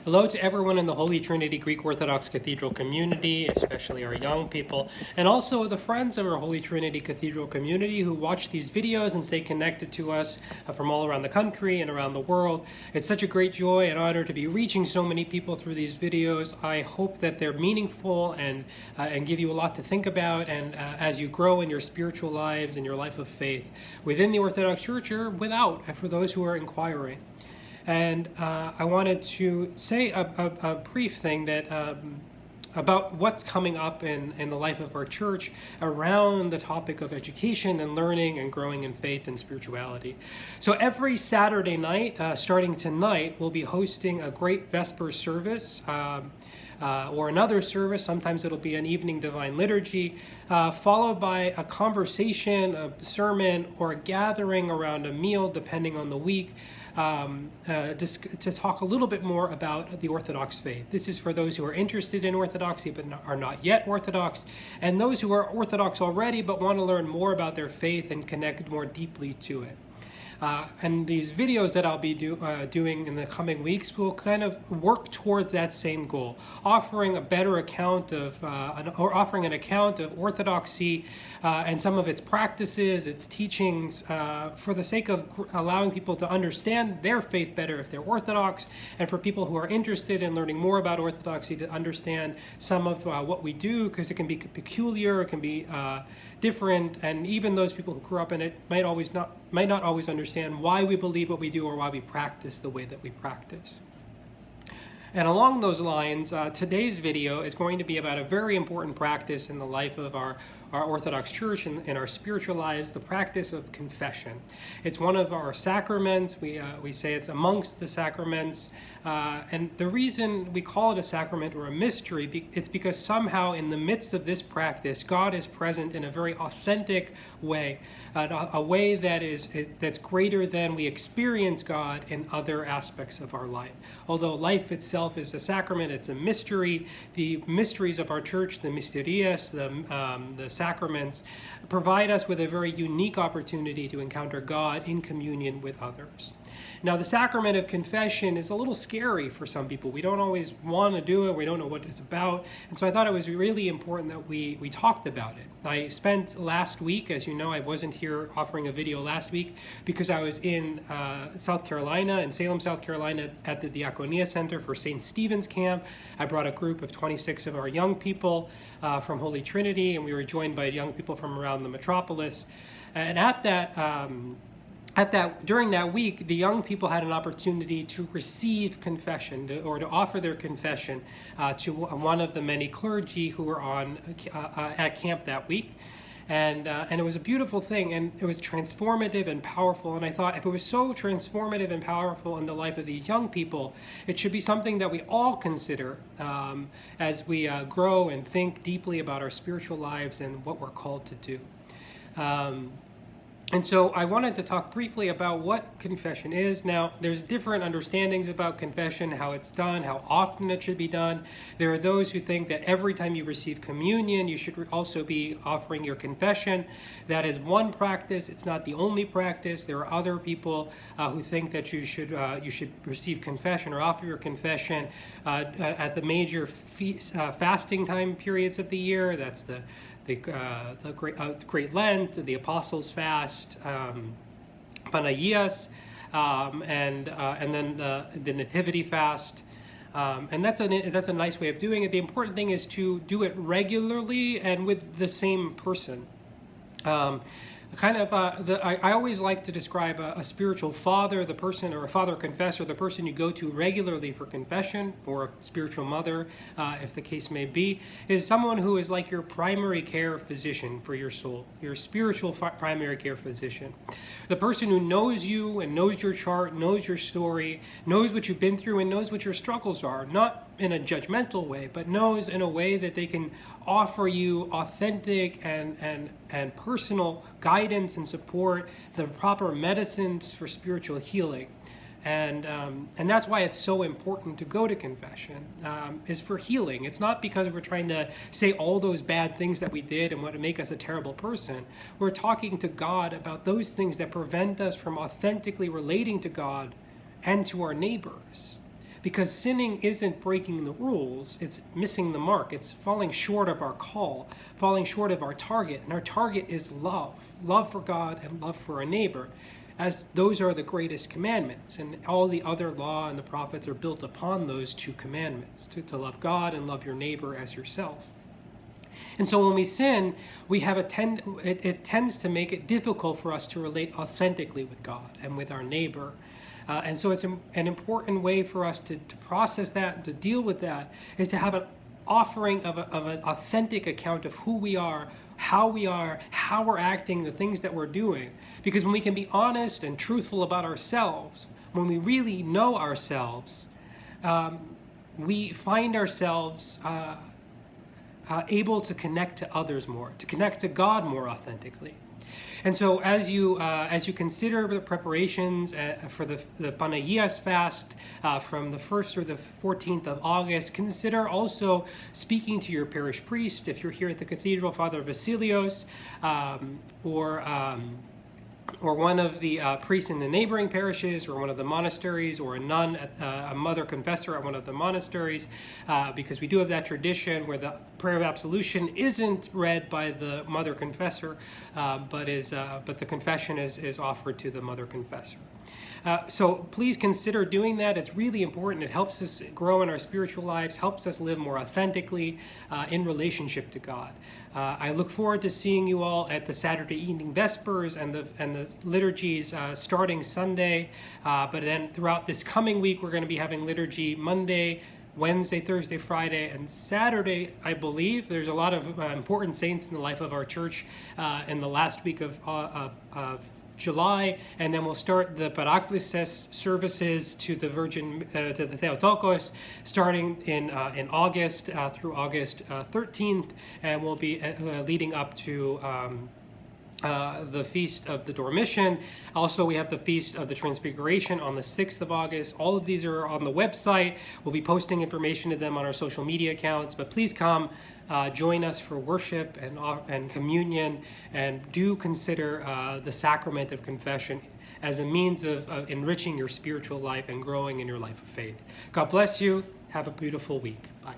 Hello to everyone in the Holy Trinity Greek Orthodox Cathedral community, especially our young people, and also the friends of our Holy Trinity Cathedral community who watch these videos and stay connected to us from all around the country and around the world. It's such a great joy and honor to be reaching so many people through these videos. I hope that they're meaningful and give you a lot to think about, and as you grow in your spiritual lives and your life of faith within the Orthodox Church or without, for those who are inquiring. And I wanted to say a brief thing that about what's coming up in the life of our church around the topic of education and learning and growing in faith and spirituality. So every Saturday night, starting tonight, we'll be hosting a great Vesper service. Or another service, sometimes it'll be an evening divine liturgy, followed by a conversation, a sermon, or a gathering around a meal, depending on the week, to talk a little bit more about the Orthodox faith. This is for those who are interested in Orthodoxy but are not yet Orthodox, and those who are Orthodox already but want to learn more about their faith and connect more deeply to it. And these videos that I'll be doing in the coming weeks will kind of work towards that same goal, offering a better account of, offering an account of Orthodoxy and some of its practices, its teachings, for the sake of allowing people to understand their faith better if they're Orthodox, and for people who are interested in learning more about Orthodoxy to understand some of what we do, because it can be peculiar, it can be different, and even those people who grew up in it might not always understand why we believe what we do or why we practice the way that we practice. And along those lines, today's video is going to be about a very important practice in the life of our Orthodox Church and in our spiritual lives, the practice of confession. It's one of our sacraments. We say it's amongst the sacraments. And the reason we call it a sacrament or a mystery, it's because somehow in the midst of this practice, God is present in a very authentic way, a way that's greater than we experience God in other aspects of our life. Although life itself is a sacrament, it's a mystery. The mysteries of our church, the mysterias, the sacraments, provide us with a very unique opportunity to encounter God in communion with others. Now, the sacrament of confession is a little scary for some people. We don't always want to do it. We don't know what it's about. And so I thought it was really important that we talked about it. I spent last week, as you know, I wasn't here offering a video last week because I was in South Carolina, in Salem, South Carolina, at the Diaconia Center for St. Stephen's Camp. I brought a group of 26 of our young people from Holy Trinity, and we were joined by young people from around the metropolis. And during that week, the young people had an opportunity to receive confession, or to offer their confession to one of the many clergy who were at camp that week. And it was a beautiful thing, and it was transformative and powerful. And I thought, if it was so transformative and powerful in the life of these young people, it should be something that we all consider as we grow and think deeply about our spiritual lives and what we're called to do. And so I wanted to talk briefly about what confession is. Now, there's different understandings about confession, how it's done, how often it should be done. There are those who think that every time you receive communion, you should also be offering your confession. That is one practice. It's not the only practice. There are other people who think that you should receive confession or offer your confession at the major fasting time periods of the year. That's the Great Lent, the Apostles' Fast, Panagias, and then the Nativity Fast, and that's a nice way of doing it. The important thing is to do it regularly and with the same person. I always like to describe a spiritual father, the person, or a father confessor, the person you go to regularly for confession, or a spiritual mother, if the case may be, is someone who is like your primary care physician for your soul, your spiritual primary care physician. The person who knows you and knows your chart, knows your story, knows what you've been through, and knows what your struggles are, not in a judgmental way, but knows in a way that they can offer you authentic and personal guidance and support, the proper medicines for spiritual healing. And that's why it's so important to go to confession, is for healing. It's not because we're trying to say all those bad things that we did and want to make us a terrible person. We're talking to God about those things that prevent us from authentically relating to God and to our neighbors. because sinning isn't breaking the rules, it's missing the mark. It's falling short of our call, falling short of our target. And our target is love for God and love for our neighbor, as those are the greatest commandments. And all the other law and the prophets are built upon those two commandments, to love God and love your neighbor as yourself. And so when we sin, we have it tends to make it difficult for us to relate authentically with God and with our neighbor. And so it's an important way for us to process that, to deal with that, is to have an offering of an authentic account of who we are, how we're acting, the things that we're doing. Because when we can be honest and truthful about ourselves, when we really know ourselves, we find ourselves able to connect to others more, to connect to God more authentically. And so as you consider the preparations for the Panagias fast from the 1st through the 14th of August, consider also speaking to your parish priest, if you're here at the cathedral, Father Vasilios, or one of the priests in the neighboring parishes, or one of the monasteries, or a nun, a mother confessor at one of the monasteries, because we do have that tradition where the prayer of absolution isn't read by the mother confessor, but the confession is offered to the mother confessor. So please consider doing that. It's really important. It helps us grow in our spiritual lives, helps us live more authentically in relationship to God. I look forward to seeing you all at the Saturday evening Vespers and the liturgies starting Sunday. But then throughout this coming week, we're going to be having liturgy Monday, Wednesday, Thursday, Friday, and Saturday, I believe. There's a lot of important saints in the life of our church in the last week of July, and then we'll start the Paraklesis services to the to the Theotokos, starting in August through August 13th, and we'll be leading up to the Feast of the Dormition. Also, we have the Feast of the Transfiguration on the 6th of August. All of these are on the website. We'll be posting information to them on our social media accounts, but please come join us for worship and communion, and do consider the sacrament of confession as a means of enriching your spiritual life and growing in your life of faith. God bless you. Have a beautiful week. Bye.